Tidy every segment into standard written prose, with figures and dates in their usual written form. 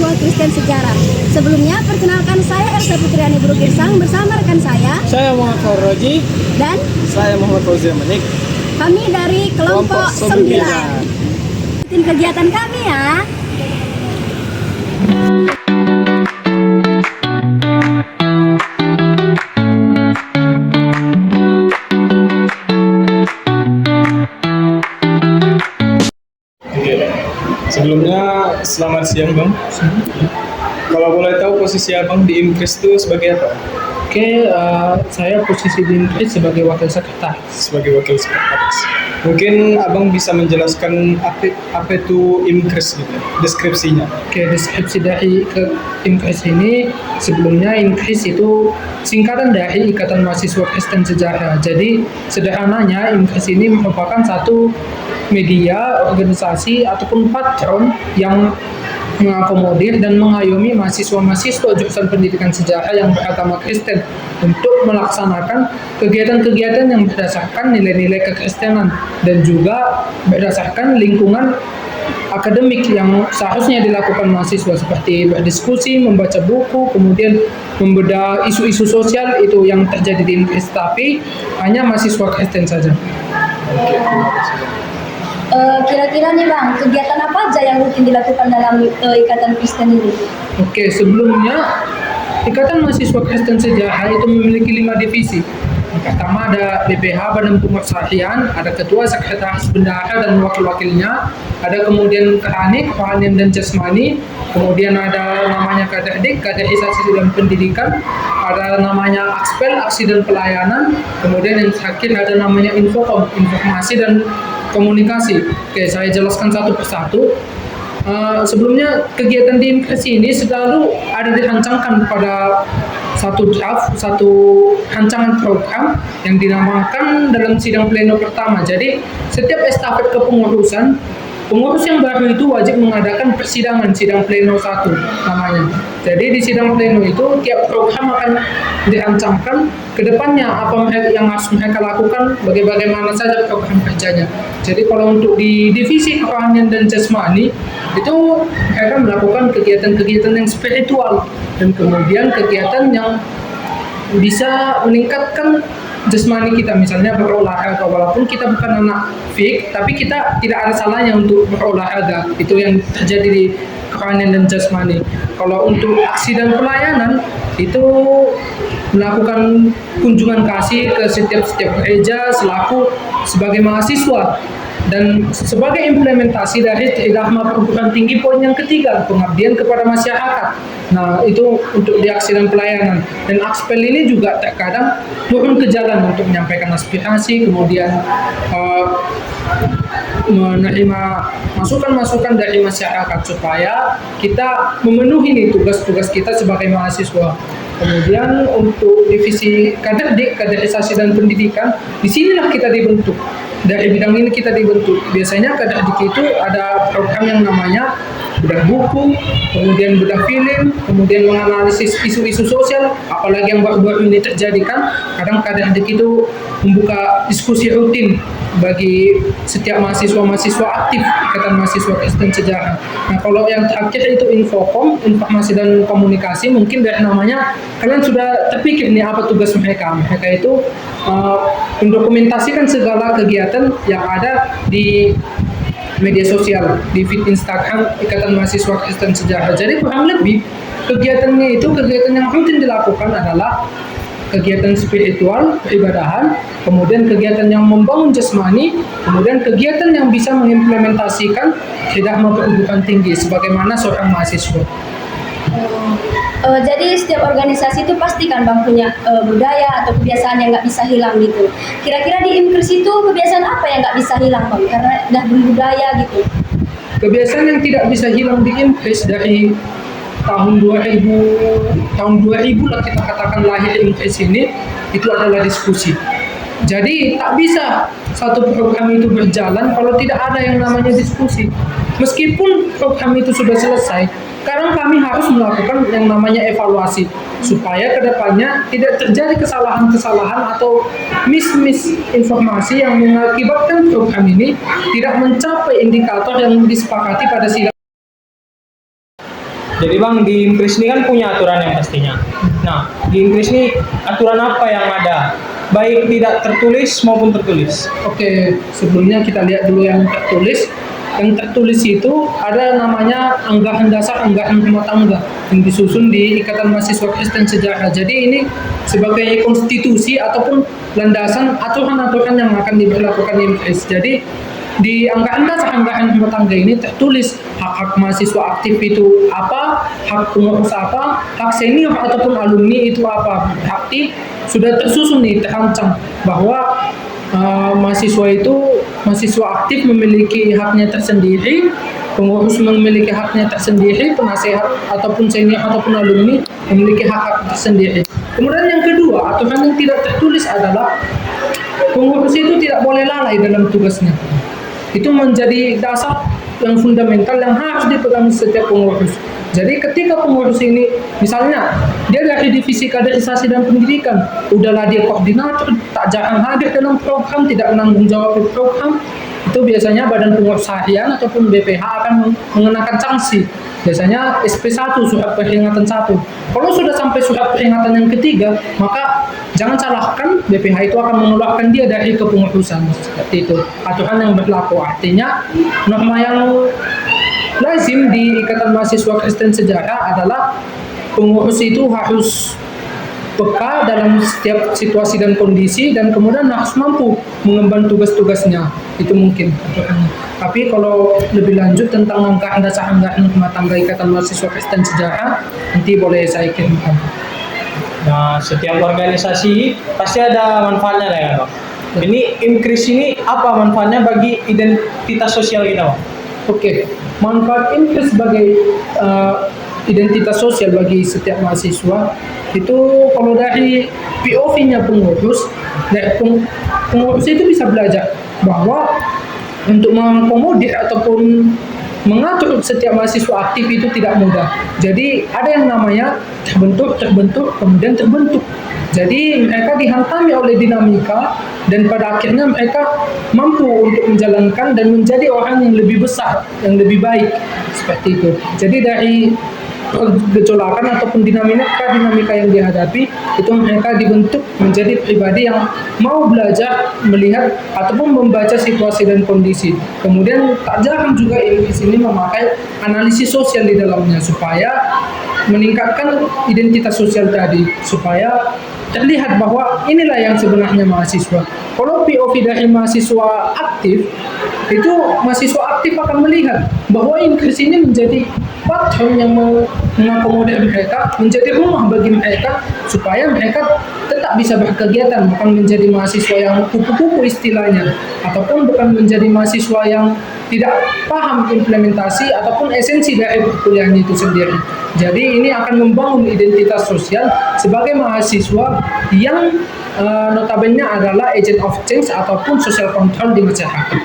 mahasiswa Kristen Sejarah. Sebelumnya, perkenalkan saya Elsa Fitriani Burugirsang bersama rekan saya Muhammad Farroji. dan Saya Muhammad Fauzia Manik. kami dari kelompok 9. Ikutin kegiatan kami ya. Oke. Sebelumnya selamat siang Bang. Kalau boleh tahu posisi Abang di IMKRIS itu sebagai apa? Saya posisi di IMKRIS sebagai wakil sekretaris. Sebagai wakil sekretaris. Mungkin Abang bisa menjelaskan apa itu IMKRIS gitu, deskripsinya. Deskripsi dari IMKRIS ini, sebelumnya IMKRIS itu singkatan dari Ikatan Mahasiswa Kristen Sejarah. Jadi sederhananya IMKRIS ini merupakan satu media, organisasi ataupun patron yang mengakomodir dan mengayomi mahasiswa-mahasiswa jurusan pendidikan sejarah yang beragama Kristen untuk melaksanakan kegiatan-kegiatan yang berdasarkan nilai-nilai kekristenan dan juga berdasarkan lingkungan akademik yang seharusnya dilakukan mahasiswa, seperti berdiskusi, membaca buku, kemudian membedah isu-isu sosial itu yang terjadi di Inggris, tapi hanya mahasiswa Kristen saja. Kira-kira nih Bang, kegiatan apa aja yang rutin dilakukan dalam Ikatan Kristen ini? Sebelumnya Ikatan Mahasiswa Kristen Sejarah itu memiliki 5 divisi. Yang pertama ada BPH, Badan Pemersahian, ada ketua, sekretaris, bendahara, dan wakil-wakilnya. Ada kemudian Keranik, Rohanian dan Jasmani. Kemudian ada namanya Kaderdik, Kaderisasi dan Pendidikan. Ada namanya Akspel, Aksi dan Pelayanan. Kemudian yang terakhir ada namanya Infocom, Informasi dan Komunikasi. Oke, saya jelaskan satu persatu. Sebelumnya kegiatan di IMKRIS ini selalu ada dirancangkan pada satu draft, satu rancangan program yang dinamakan dalam sidang pleno pertama. Jadi setiap estafet kepengurusan, pengurus yang baru itu wajib mengadakan persidangan, sidang pleno 1 namanya. Jadi di sidang pleno itu tiap program akan dirancangkan ke depannya apa yang harus mereka lakukan, bagaimana saja program kerjanya. Jadi kalau untuk di divisi kerohanian dan jasmani itu mereka melakukan kegiatan-kegiatan yang spiritual dan kemudian kegiatan yang bisa meningkatkan jasmani kita, misalnya berolahraga. Walaupun kita bukan anak fik, tapi kita tidak ada salahnya untuk berolahraga. Itu yang terjadi di kerohanian dan jasmani. Kalau untuk aksi dan pelayanan itu melakukan kunjungan kasih ke setiap gereja sebagai mahasiswa, dan sebagai implementasi dari Tridharma Perguruan Tinggi poin yang ketiga, pengabdian kepada masyarakat. Nah, itu untuk di aksi dan pelayanan. Dan Akspel ini juga terkadang turun ke jalan untuk menyampaikan aspirasi, kemudian menerima masukan-masukan dari masyarakat supaya kita memenuhi nih tugas-tugas kita sebagai mahasiswa. Kemudian untuk divisi kaderisasi dan pendidikan, disinilah kita dibentuk. Dari bidang ini kita dibentuk. Biasanya kaderdik itu ada program yang namanya bedah buku, kemudian bedah film, kemudian menganalisis isu-isu sosial, apalagi yang baru-baru ini terjadi kan. Kadang kaderdik itu membuka diskusi rutin bagi setiap mahasiswa-mahasiswa aktif Ikatan Mahasiswa Kristen Sejarah. Nah, kalau yang terakhir itu Infocom, Informasi dan Komunikasi, mungkin dari namanya kalian sudah terpikir nih apa tugas mereka. Mereka itu mendokumentasikan segala kegiatan yang ada di media sosial, di feed Instagram Ikatan Mahasiswa Kristen Sejarah. Jadi kurang lebih kegiatannya itu, kegiatan yang rutin dilakukan adalah kegiatan spiritual, peribadahan, kemudian kegiatan yang membangun jasmani, kemudian kegiatan yang bisa mengimplementasikan Tridharma Perguruan Tinggi sebagaimana seorang mahasiswa. Jadi setiap organisasi itu pasti kan Bang punya budaya atau kebiasaan yang nggak bisa hilang gitu. Kira-kira di IMKRIS itu kebiasaan apa yang nggak bisa hilang Bang? Karena udah berbudaya gitu. Kebiasaan yang tidak bisa hilang di IMKRIS dari tahun 2000 lah kita katakan lahir IMKRIS ini, itu adalah diskusi. Jadi tak bisa satu program itu berjalan kalau tidak ada yang namanya diskusi. Meskipun program itu sudah selesai, sekarang kami harus melakukan yang namanya evaluasi supaya kedepannya tidak terjadi kesalahan-kesalahan atau informasi yang mengakibatkan program ini tidak mencapai indikator yang disepakati pada sidang. Jadi Bang, di Inkris ini kan punya aturan yang pastinya. Nah, di Inkris ini aturan apa yang ada? Baik tidak tertulis maupun tertulis. Oke, sebelumnya kita lihat dulu yang tertulis. Yang tertulis itu ada namanya anggahan dasar, anggahan rumah tangga yang disusun di Ikatan Mahasiswa Kristen Sejarah. Jadi ini sebagai konstitusi ataupun landasan aturan-aturan yang akan diberlakukan di Inkris. Jadi di anggahan dasar, anggahan rumah tangga ini tertulis hak-hak mahasiswa aktif itu apa, hak pengurus apa, hak senior ataupun alumni itu apa. Berarti sudah tersusun nih, terancang bahwa mahasiswa aktif memiliki haknya tersendiri, pengurus memiliki haknya tersendiri, penasehat ataupun senior ataupun alumni memiliki hak-hak tersendiri. Kemudian yang kedua, aturan yang tidak tertulis adalah pengurus itu tidak boleh lalai dalam tugasnya. Itu menjadi dasar yang fundamental yang harus dipegang setiap pengurus. Jadi ketika pengurus ini, misalnya dia dari divisi kaderisasi dan pendidikan, udahlah dia koordinator, tak jarang hadir dalam program, tidak menanggung jawab di program, itu biasanya Badan Pengurus Harian ataupun BPH akan mengenakan sanksi. Biasanya SP1, surat peringatan 1. Kalau sudah sampai surat peringatan yang ketiga, maka jangan salahkan, BPH itu akan mengeluarkan dia dari kepengurusan. Seperti itu aturan yang berlaku. Artinya norma yang lazim di Ikatan Mahasiswa Kristen Sejarah adalah pengurus itu harus peka dalam setiap situasi dan kondisi, dan kemudian harus mampu mengemban tugas-tugasnya. Itu mungkin aturannya. Tapi kalau lebih lanjut tentang anggaran dasar, anggaran rumah tangga Ikatan Mahasiswa Kristen Sejarah, nanti boleh saya kirimkan. Nah, setiap organisasi pasti ada manfaatnya lah ya Bang. Ini Inkris ini apa manfaatnya bagi identitas sosial kita Bang? Oke, manfaat Inkris sebagai identitas sosial bagi setiap mahasiswa itu, kalau dari POV-nya pengurus, pengurus itu bisa belajar bahwa untuk mengakomodir ataupun mengatur setiap mahasiswa aktif itu tidak mudah. Jadi ada yang namanya terbentuk, kemudian terbentuk. Jadi mereka dihantami oleh dinamika, dan pada akhirnya mereka mampu untuk menjalankan dan menjadi orang yang lebih besar, yang lebih baik, seperti itu. Jadi dari gejolakan ataupun dinamika yang dihadapi itu, mereka dibentuk menjadi pribadi yang mau belajar, melihat ataupun membaca situasi dan kondisi. Kemudian tak jarang juga di sini memakai analisis sosial di dalamnya supaya meningkatkan identitas sosial tadi, supaya terlihat bahwa inilah yang sebenarnya mahasiswa. Kalau POV dari mahasiswa aktif, itu mahasiswa aktif akan melihat bahwa Inkris ini menjadi platform yang mengakomodir mereka, menjadi rumah bagi mereka, supaya mereka tetap bisa berkegiatan, bukan menjadi mahasiswa yang kupu-kupu istilahnya, ataupun bukan menjadi mahasiswa yang tidak paham implementasi ataupun esensi dari perkuliahan itu sendiri. Jadi ini akan membangun identitas sosial sebagai mahasiswa yang notabene adalah agent of change ataupun social control di masyarakat.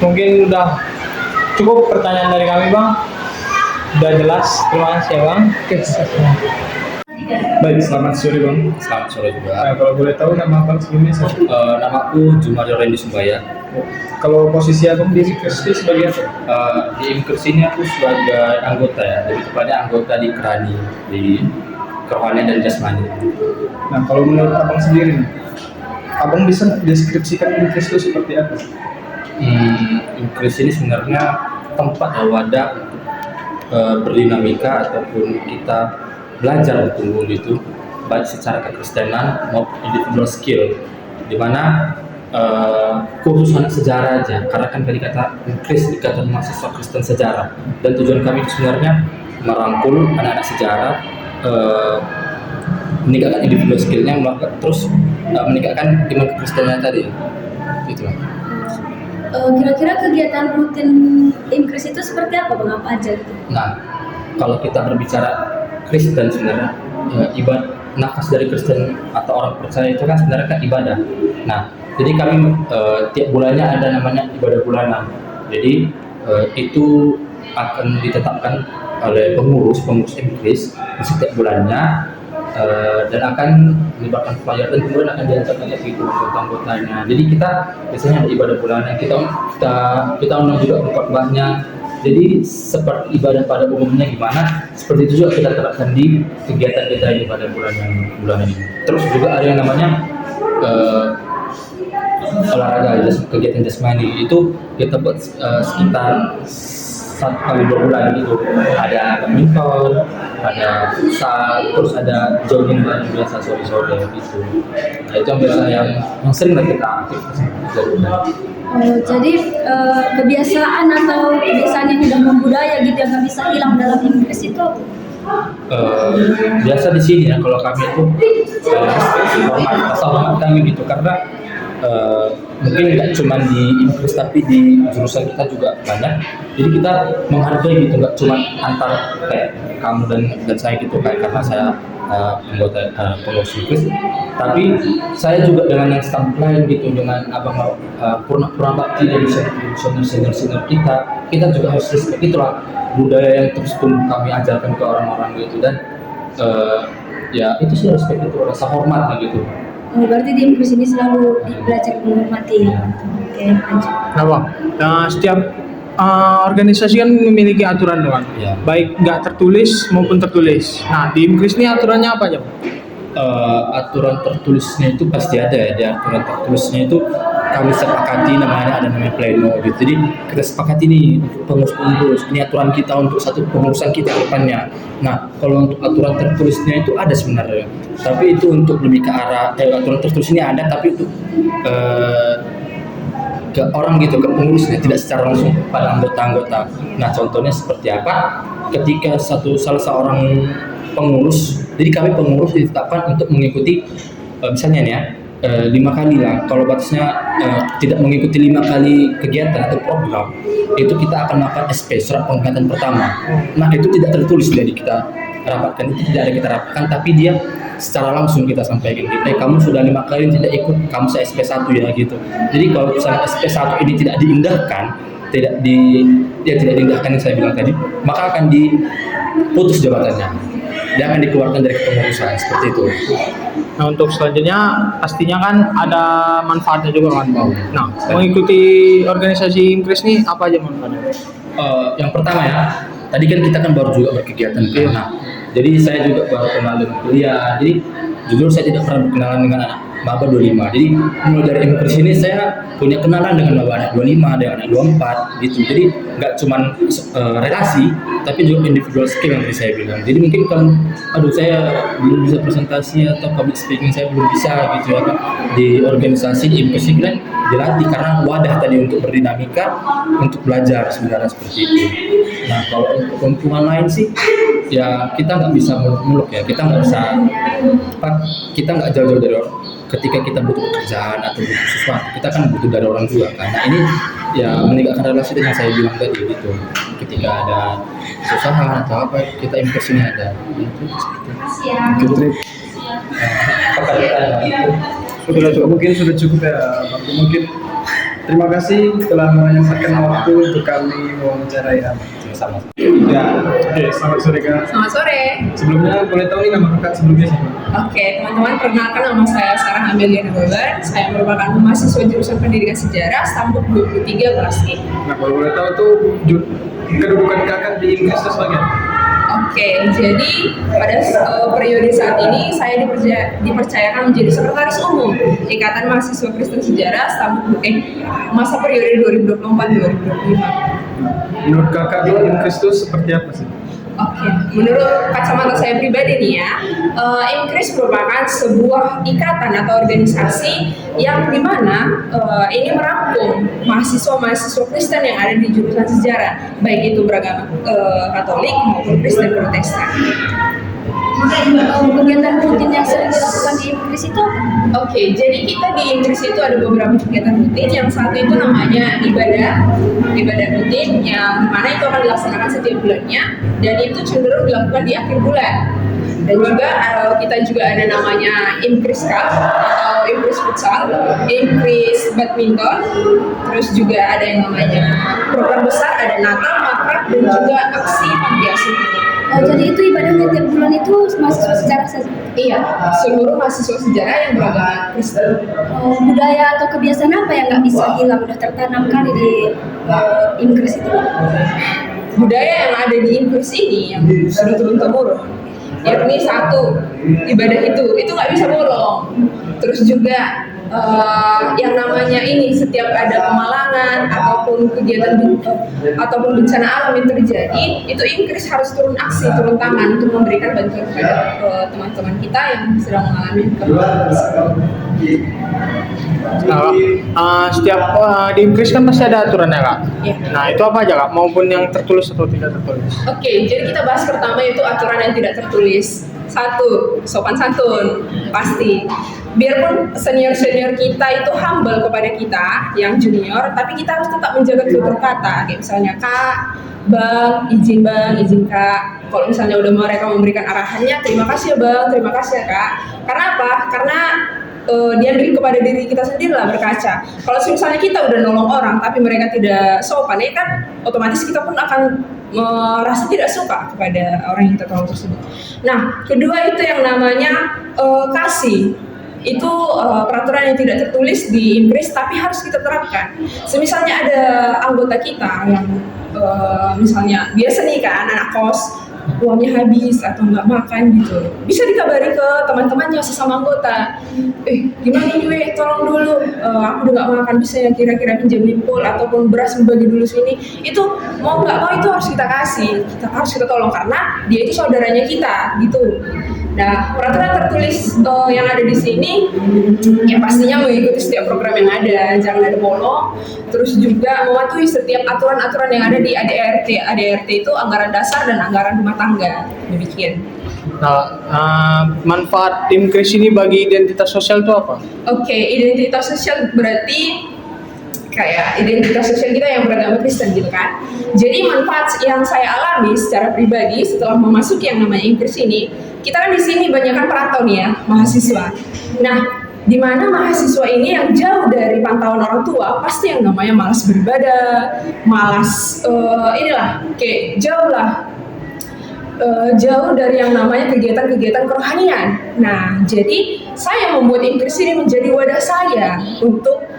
Mungkin udah cukup pertanyaan dari kami Bang. Udah jelas, terima kasih ya Bang. Oke. Baik, selamat sore Bang. Selamat sore juga. Nah, kalau boleh tahu nama Abang sebelumnya siapa? Namaku Jumario Randy Sumbaya. Kalau posisi Abang di Inkris ini sebagai apa? Di Inkris ini aku sebagai anggota ya, lebih kepada anggota di Kerani, di kerohanian dan jasmani. Nah, kalau menurut Abang sendiri nih, Abang bisa deskripsikan Inkris itu seperti apa? Inkris ini sebenarnya tempat atau wadah untuk berdinamika ataupun kita belajar bertumbuh itu, baik secara kekristenan maupun individual skill, di mana khusus anak sejarah aja, karena kan tadi kata Inkris Ikatan Mahasiswa Kristen Sejarah, dan tujuan kami itu sebenarnya merangkul anak-anak sejarah, meningkatkan individual skillnya, terus meningkatkan iman kekristenan tadi, gitu. Kira-kira kegiatan rutin Inkris itu seperti apa Bang? Apa aja gitu? Nah, kalau kita berbicara Kristen sebenarnya ibadah, nafas dari Kristen atau orang percaya itu kan sebenarnya kan ibadah. Nah, jadi kami tiap bulannya ada namanya ibadah bulanan. Jadi itu akan ditetapkan oleh pengurus Inkris di setiap bulannya. dan akan melibatkan flyer dan kemudian akan diajarkan itu anggota-anggotanya. Jadi kita biasanya ada ibadah bulanan, kita undang juga khotbahnya. Jadi seperti ibadah pada umumnya gimana, seperti itu juga kita terapkan di kegiatan kita di pada bulanan ini. Terus juga ada yang namanya olahraga, kegiatan jasmani itu kita buat sekitar 1 kali 2 bulan gitu. Ada badminton, ada futsal, terus ada jogging yang biasa sore-sore gitu. Nah, itu yang biasa yang sering lah kita aktif. Jadi kebiasaan atau kebiasaan yang sudah membudaya gitu yang nggak bisa hilang dalam Inggris itu biasa di sini ya, kalau kami itu hormat kami gitu, karena mungkin nggak cuma di Inggris tapi di jurusan kita juga banyak. Jadi kita menghargai gitu, nggak cuma antar kayak kamu dan saya gitu, kayak karena saya anggota pengurus Inggris, tapi saya juga dengan yang staff lain gitu, dengan abang purna bakti dari senior kita juga harus respect, itulah budaya yang terus kami ajarkan ke orang-orang gitu. Dan ya itu sih, respect itu, rasa hormat lah gitu. berarti di Inggris ini selalu belajar menghormati. Oke, lanjut. Nah Bang, setiap organisasi kan memiliki aturan doang, Ya. baik nggak tertulis maupun tertulis. Nah di Inggris ini aturannya apa aja Bang? Aturan tertulisnya itu pasti ada ya. Di aturan tertulisnya itu kami sepakati, ada namanya pleno gitu. Jadi kita sepakati nih untuk pengurus, ini aturan kita untuk satu pengurusan kita ke depannya. Nah kalau untuk aturan tertulisnya itu ada sebenarnya, tapi itu untuk lebih ke arah aturan tertulis ini ada, tapi untuk ke orang gitu, ke pengurusnya, tidak secara langsung pada anggota-anggota. Nah contohnya seperti apa? Ketika salah seorang pengurus, jadi kami pengurus ditetapkan untuk mengikuti misalnya nih ya 5 kali lah, kalau batasnya tidak mengikuti 5 kali kegiatan atau program, itu kita akan melakukan SP, surat pengangkatan pertama. Nah itu tidak tertulis, jadi kita rapatkan, itu tidak ada kita rapatkan, tapi dia secara langsung kita sampaikan gitu, kamu sudah 5 kali tidak ikut, kamu saya SP1 ya gitu. Jadi kalau misalnya SP1 ini tidak diindahkan, tidak diindahkan yang saya bilang tadi, maka akan diputus jabatannya, dia akan dikeluarkan dari kepengurusan, seperti itu. Nah untuk selanjutnya pastinya kan ada manfaatnya juga kan Bang. Nah mengikuti organisasi Inggris nih apa aja manfaatnya? Yang pertama ya, tadi kan kita kan baru juga berkegiatan kan. Nah, jadi saya juga baru kenal dengan kuliah. Jadi jujur saya tidak pernah berkenalan dengan anak maba 25. Jadi mulai dari Inggris ini saya punya kenalan dengan maba anak 25, dengan anak 24 gitu. Jadi nggak cuman relasi, tapi juga individual skill yang tadi saya bilang. Jadi mungkin kalau saya belum bisa presentasi atau public speaking, saya belum bisa gitu ya kan, di organisasi di Inggris ini kan dilatih, karena wadah tadi untuk berdinamika, untuk belajar sebenarnya seperti itu. Nah kalau untuk keuntungan lain sih ya kita nggak bisa muluk ya, kita nggak jauh-jauh dari orang. Ketika kita butuh pekerjaan atau butuh sesuatu, kita kan butuh dari orang juga kan. Nah ini ya meningkatkan relasi dengan saya bilang tadi gitu. Ketika ada kesusahan atau apa, kita Inggris ini ada. Sudah cukup, mungkin sudah cukup ya Bang. Mungkin terima kasih telah menyempatkan waktu untuk kami mewawancarai Abang. Sama. Ya, selamat sore Kak. Selamat sore. Sebelumnya boleh tahu nih nama Kakak sebelumnya siapa? Oke, teman-teman, perkenalkan nama saya Sarah Amelia Nababan. Saya merupakan mahasiswa jurusan Pendidikan Sejarah Stambuk 23 kelas E. Nah kalau boleh tahu tuh kedudukan Kakak di Inggris itu sebagai apa? Oke, jadi pada periode saat ini saya dipercayakan menjadi sekretaris umum Ikatan Mahasiswa Kristen Sejarah Stambuk masa periode 2024-2025. Menurut Kakak di Inggris itu seperti apa sih? Oke, menurut kacamata saya pribadi nih ya, Inggris merupakan sebuah ikatan atau organisasi yang dimana ini merangkum mahasiswa-mahasiswa Kristen yang ada di jurusan sejarah, baik itu beragama Katolik maupun Kristen Protestan. Kegiatan rutin yang sering dilakukan di Inggris itu apa? Oke, jadi kita di Inggris itu ada beberapa kegiatan rutin. Yang satu itu namanya ibadah rutin, yang mana itu akan dilaksanakan setiap bulannya, dan itu cenderung dilakukan di akhir bulan. Dan juga kita juga ada namanya Inggris Cup atau Inggris Futsal, Inggris Badminton, terus juga ada yang namanya program besar, ada Natal, Makrab, dan juga aksi panti asuhan. Oh, jadi itu ibadahnya tiap bulan itu mahasiswa sejarah saja. Iya, seluruh mahasiswa sejarah yang beragama Kristen. Oh, budaya atau kebiasaan apa yang nggak bisa hilang udah tertanam kali di Inggris itu? Budaya yang ada di Inggris ini yang sudah turun temurun, yakni satu, ibadah itu nggak bisa bolong. Terus juga yang namanya ini setiap ada pemalangan ataupun kegiatan ataupun bencana alam yang terjadi, itu Inggris harus turun aksi, turun tangan untuk memberikan bantuan kepada teman-teman kita yang sedang mengalami kesulitan. Nah, setiap di Inggris kan pasti ada aturannya kak. Iya. Nah itu apa aja kak? Maupun yang tertulis atau tidak tertulis? Oke, jadi kita bahas pertama itu aturan yang tidak tertulis. Satu, sopan santun, pasti. Biarpun senior-senior kita itu humble kepada kita yang junior, tapi kita harus tetap menjaga tutur kata. Kayak misalnya kak, bang, izin kak. Kalau misalnya udah mereka memberikan arahannya, terima kasih ya bang, terima kasih ya kak. Karena apa? Karena dia diri kepada diri kita sendiri lah, berkaca. Kalau misalnya kita udah nolong orang tapi mereka tidak sopan, ya kan otomatis kita pun akan merasa tidak suka kepada orang yang kita tolong tersebut. Nah, kedua itu yang namanya kasih. Itu peraturan yang tidak tertulis di Inggris tapi harus kita terapkan. Semisalnya ada anggota kita yang misalnya biasa nih kan anak kos, uangnya habis atau nggak makan gitu, bisa dikabari ke teman-temannya sesama anggota, gimana ini weh, tolong dulu, aku udah nggak makan, bisa ya kira-kira pinjam limpul ataupun beras bagi dulu sini. Itu mau nggak mau itu harus kita kasih, harus kita tolong karena dia itu saudaranya kita gitu. Nah, peraturan tertulis yang ada di sini ya pastinya mengikuti setiap program yang ada, jangan ada bolong. Terus juga mematuhi setiap aturan-aturan yang ada di ADRT. ADRT itu anggaran dasar dan anggaran rumah tangga. Demikian. Nah, manfaat tim Kris ini bagi identitas sosial itu apa? Oke, identitas sosial berarti kayak identitas sosial kita yang beragama Kristen gitu kan. Jadi manfaat yang saya alami secara pribadi setelah memasuki yang namanya Inggris ini, kita kan di sini banyak kan perantau nih ya, mahasiswa. Nah, di mana mahasiswa ini yang jauh dari pantauan orang tua, pasti yang namanya malas beribadah, malas inilah kayak jauh dari yang namanya kegiatan-kegiatan kerohanian. Nah, jadi saya membuat Inggris ini menjadi wadah saya untuk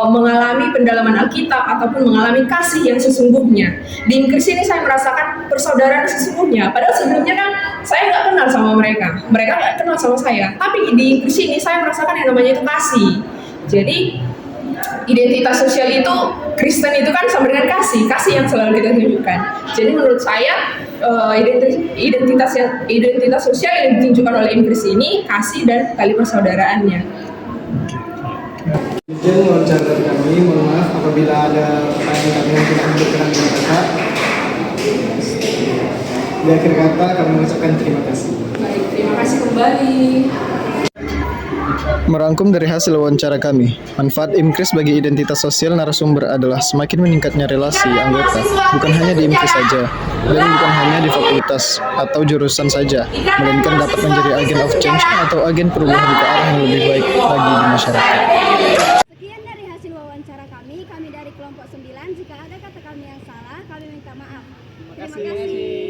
mengalami pendalaman Alkitab ataupun mengalami kasih yang sesungguhnya. Di Inggris ini saya merasakan persaudaraan sesungguhnya. Padahal sebelumnya kan saya nggak kenal sama mereka nggak kenal sama saya. Tapi di Inggris ini saya merasakan yang namanya itu kasih. Jadi identitas sosial itu Kristen itu kan sama dengan kasih yang selalu kita tunjukkan. Jadi menurut saya identitas sosial yang ditunjukkan oleh Inggris ini kasih dan tali persaudaraannya. Demikian wawancara dari kami. Mohon maaf apabila ada pertanyaan kami yang tidak berkenan dengan kakak. Di akhir kata kami mengucapkan terima kasih. Baik, terima kasih kembali. Merangkum dari hasil wawancara kami, manfaat IMKRIS bagi identitas sosial narasumber adalah semakin meningkatnya relasi anggota, bukan hanya di IMKRIS saja, dan bukan hanya di fakultas atau jurusan saja, melainkan dapat menjadi agen of change atau agen perubahan ke arah yang lebih baik bagi masyarakat. Sekian dari hasil wawancara kami dari kelompok 9. Jika ada kata kami yang salah, kami minta maaf. Terima kasih.